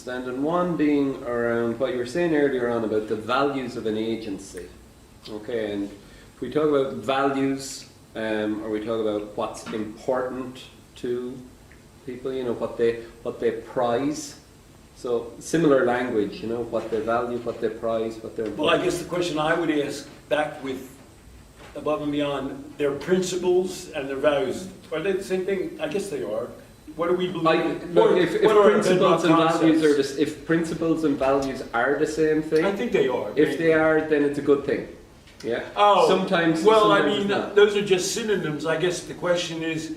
Stanton. One being around what you were saying earlier on about the values of an agency. Okay, and if we talk about values, or we talk about what's important to people, you know, what they prize. So similar language, you know, what they value, what they prize, what they're. Well, I guess the question I would ask back with above and beyond their principles and their values, are they the same thing? I guess they are. What do we believe? If principles and values are if principles and values are the same thing, I think they are. If they are, then it's a good thing. Yeah. Oh. Sometimes. Well, sometimes I mean, those are just synonyms. I guess the question is,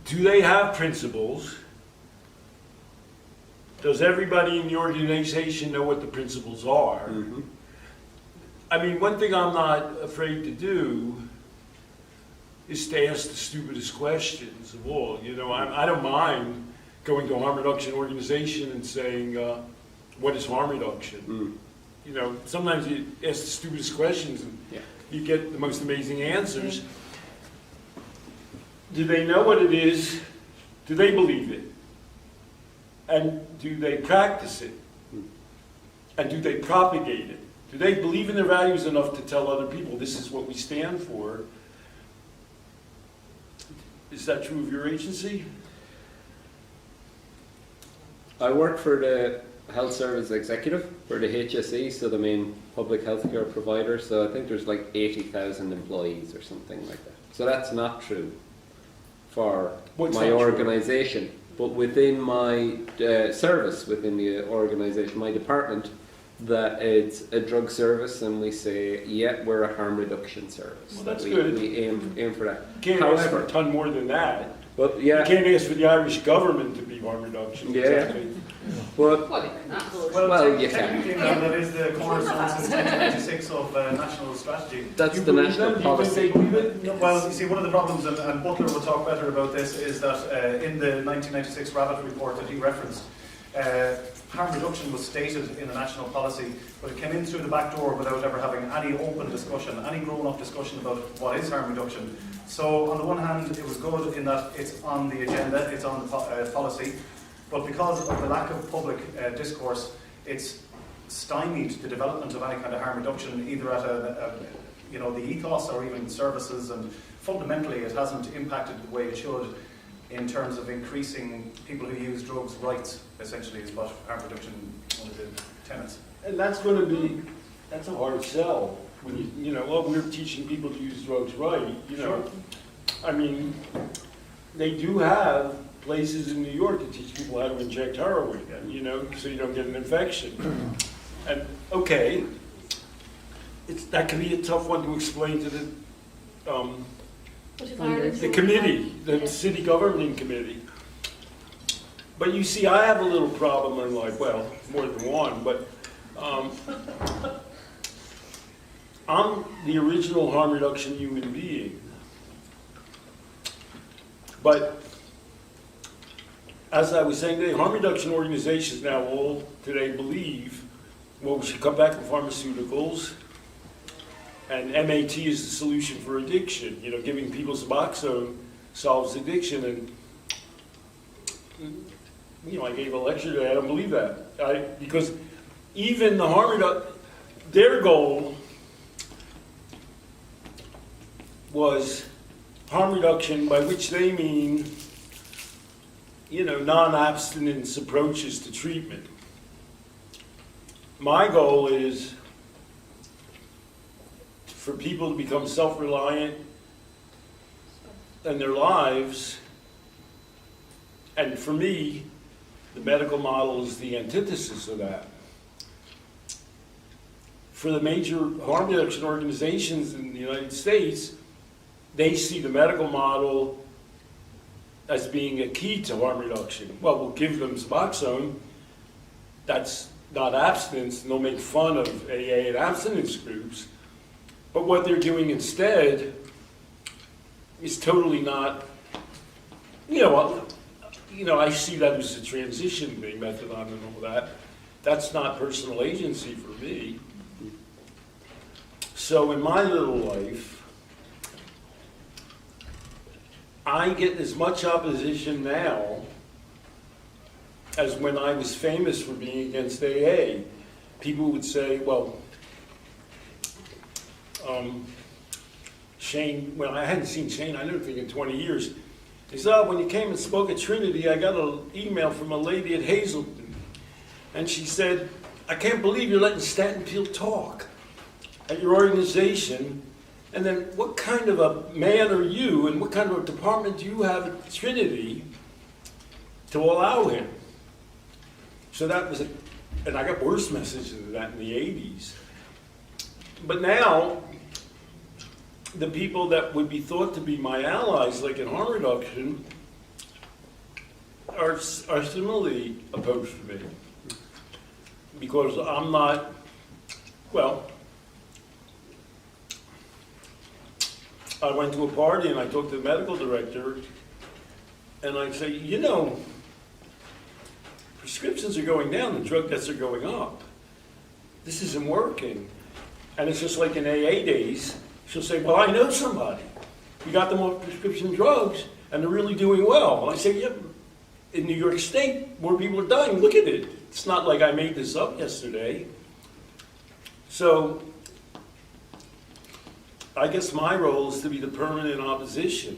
do they have principles? Does everybody in the organization know what the principles are? Mm-hmm. I mean, one thing I'm not afraid to do is to ask the stupidest questions of all. You know, I don't mind going to a harm reduction organization and saying, what is harm reduction? Mm. You know, sometimes you ask the stupidest questions and you get the most amazing answers. Do they know what it is? Do they believe it? And do they practice it? And do they propagate it? Do they believe in their values enough to tell other people this is what we stand for? Is that true of your agency? I work for the Health Service Executive for the HSE, so the main public healthcare provider. So I think there's like 80,000 employees or something like that. So that's not true for my organisation. But within my service, within the organisation, my department, that it's a drug service, and we say, yeah, we're a harm reduction service. Well, that's good. We aim for that. You can't ask for a ton more than that. But yeah, you can't ask for the Irish government to be harm reduction. Yeah. Exactly. But Well, you can. technically, that is the cornerstone since 1996 of national strategy. That's You the believe national them? policy. Do you think they believe it? Well, you see, one of the problems, and Butler will talk better about this, is that in the 1996 Rabbit report that he referenced, harm reduction was stated in a national policy, but it came in through the back door without ever having any open discussion, any grown-up discussion about what is harm reduction. So on the one hand, it was good in that it's on the agenda, it's on the policy, but because of the lack of public discourse, it's stymied the development of any kind of harm reduction, either at the ethos or even services, and fundamentally it hasn't impacted the way it should in terms of increasing people who use drugs' rights, essentially, is what harm reduction, one of the tenets. And that's a hard sell. When well, we're teaching people to use drugs right, Sure. I mean, they do have places in New York that teach people how to inject heroin, so you don't get an infection. And okay, that can be a tough one to explain to the committee, the city governing committee. But you see, I have a little problem in life, well, more than one, but I'm the original harm reduction human being. But as I was saying today, harm reduction organizations now all today believe, well, we should come back with pharmaceuticals, and MAT is the solution for addiction. Giving people Suboxone solves addiction, and I gave a lecture today. I don't believe that, because even the harm reduction, their goal was harm reduction, by which they mean, non-abstinence approaches to treatment. My goal is for people to become self-reliant in their lives, and for me, the medical model is the antithesis of that. For the major harm reduction organizations in the United States, they see the medical model as being a key to harm reduction. Well, we'll give them Suboxone. That's not abstinence, and they'll make fun of AA and abstinence groups. But what they're doing instead is totally not, I see that as a transition thing, methadone and all that. That's not personal agency for me. So in my little life, I get as much opposition now as when I was famous for being against AA, people would say, well, Shane, well, I hadn't seen Shane, I don't think, in 20 years. He said, oh, when you came and spoke at Trinity, I got an email from a lady at Hazelton. And she said, I can't believe you're letting Stanton Peele talk at your organization. And then what kind of a man are you, and what kind of a department do you have at Trinity to allow him? So that was, and I got worse messages than that in the 80s. But now, the people that would be thought to be my allies, like in harm reduction, are similarly opposed to me. Because I'm not, well, I went to a party and I talked to the medical director, and I'd say, you know, prescriptions are going down, the drug deaths are going up. This isn't working. And it's just like in AA days, she'll say, well, I know somebody. We got them off prescription drugs, and they're really doing well. And I say, yeah, in New York State, more people are dying. Look at it. It's not like I made this up yesterday. So I guess my role is to be the permanent opposition.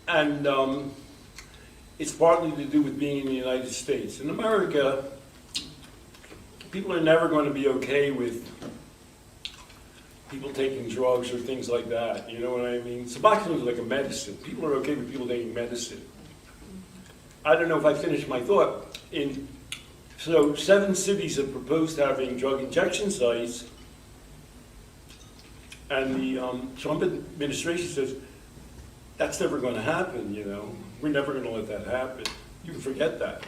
And it's partly to do with being in the United States. In America, people are never going to be okay with people taking drugs or things like that. You know what I mean? Suboxone is like a medicine. People are okay with people taking medicine. I don't know if I finished my thought. So 7 cities have proposed having drug injection sites, and the Trump administration says, that's never going to happen, you know. We're never going to let that happen. You can forget that.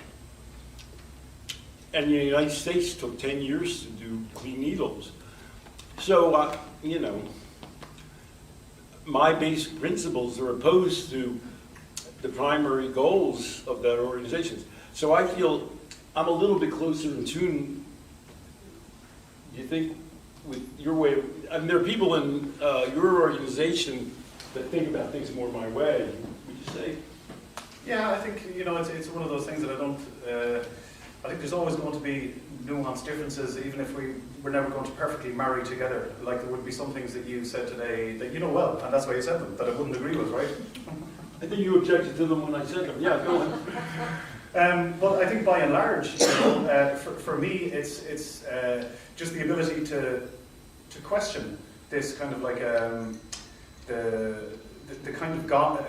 And the United States took 10 years to do clean needles. So, you know, my basic principles are opposed to the primary goals of that organization. So I feel I'm a little bit closer in tune, you think, with your way of, I mean, there are people in your organization that think about things more my way, would you say? Yeah, I think, you know, it's one of those things that I don't, I think there's always going to be nuanced differences, even if we're never going to perfectly marry together. Like there would be some things that you said today that you know well, and that's why you said them, that I wouldn't agree with, right? I think you objected to them when I said them. Yeah, go on. But I think by and large, you know, for me, it's just the ability to question this kind of like the kind of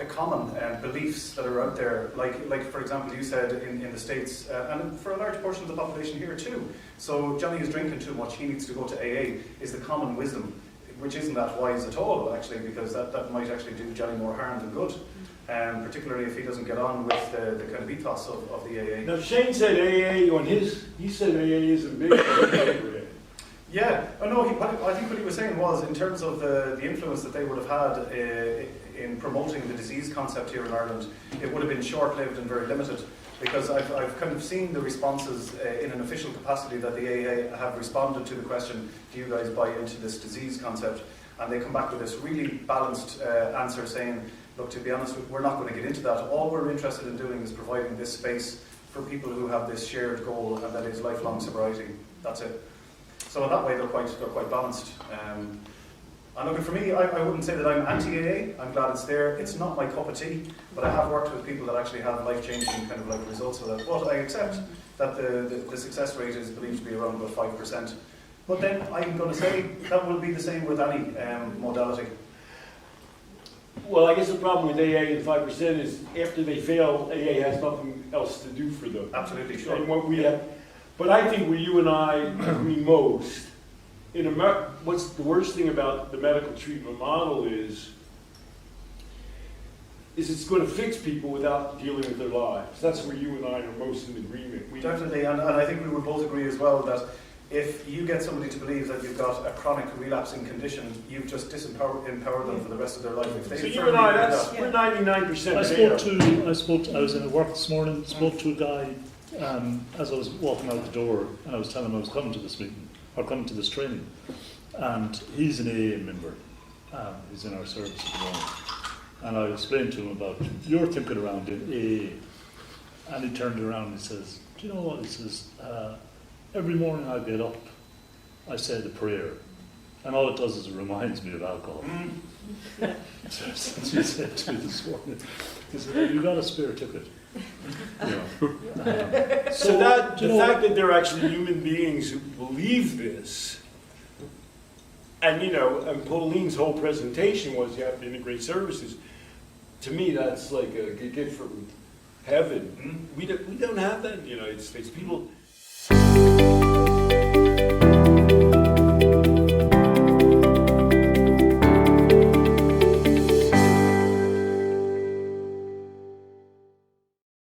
common beliefs that are out there, like for example, you said in the States, and for a large portion of the population here too. So Johnny is drinking too much, he needs to go to AA, is the common wisdom, which isn't that wise at all, actually, because that might actually do Johnny more harm than good, particularly if he doesn't get on with the kind of ethos of the AA. Now Shane said AA on his, he said AA isn't big. Yeah, no, I think what he was saying was, in terms of the influence that they would have had in promoting the disease concept here in Ireland, it would have been short-lived and very limited, because I've kind of seen the responses in an official capacity that the AA have responded to the question, do you guys buy into this disease concept? And they come back with this really balanced answer saying, look, to be honest, we're not going to get into that. All we're interested in doing is providing this space for people who have this shared goal, and that is lifelong sobriety. That's it. So in that way, they're quite balanced. And look, for me, I wouldn't say that I'm anti-AA. I'm glad it's there. It's not my cup of tea, but I have worked with people that actually have life-changing kind of like results with it. But I accept that the success rate is believed to be around about 5%. But then I'm going to say that will be the same with any modality. Well, I guess the problem with AA and 5% is after they fail, AA has nothing else to do for them. Absolutely, sure. And what we have, but I think where you and I agree most, in America, what's the worst thing about the medical treatment model is it's going to fix people without dealing with their lives. That's where you and I are most in agreement. Definitely, and I think we would both agree as well that if you get somebody to believe that you've got a chronic relapsing condition, you've just empowered them for the rest of their life. If they so you and I, we're 99%. I was in a work this morning, spoke to a guy as I was walking out the door, and I was telling him I was coming to this meeting, or coming to this training, and he's an AA member. He's in our service at the moment. And I explained to him about your thinking around in AA. And he turned around and he says, do you know what? He says, every morning I get up, I say the prayer. And all it does is it reminds me of alcohol. So he said to me this morning, he said, have you got a spare ticket? You know, So that, you the know, fact that they're actually human beings who believe this, and you know, and Pauline's whole presentation was you have to integrate services. To me, that's like a gift from heaven. We don't have that in the United States. People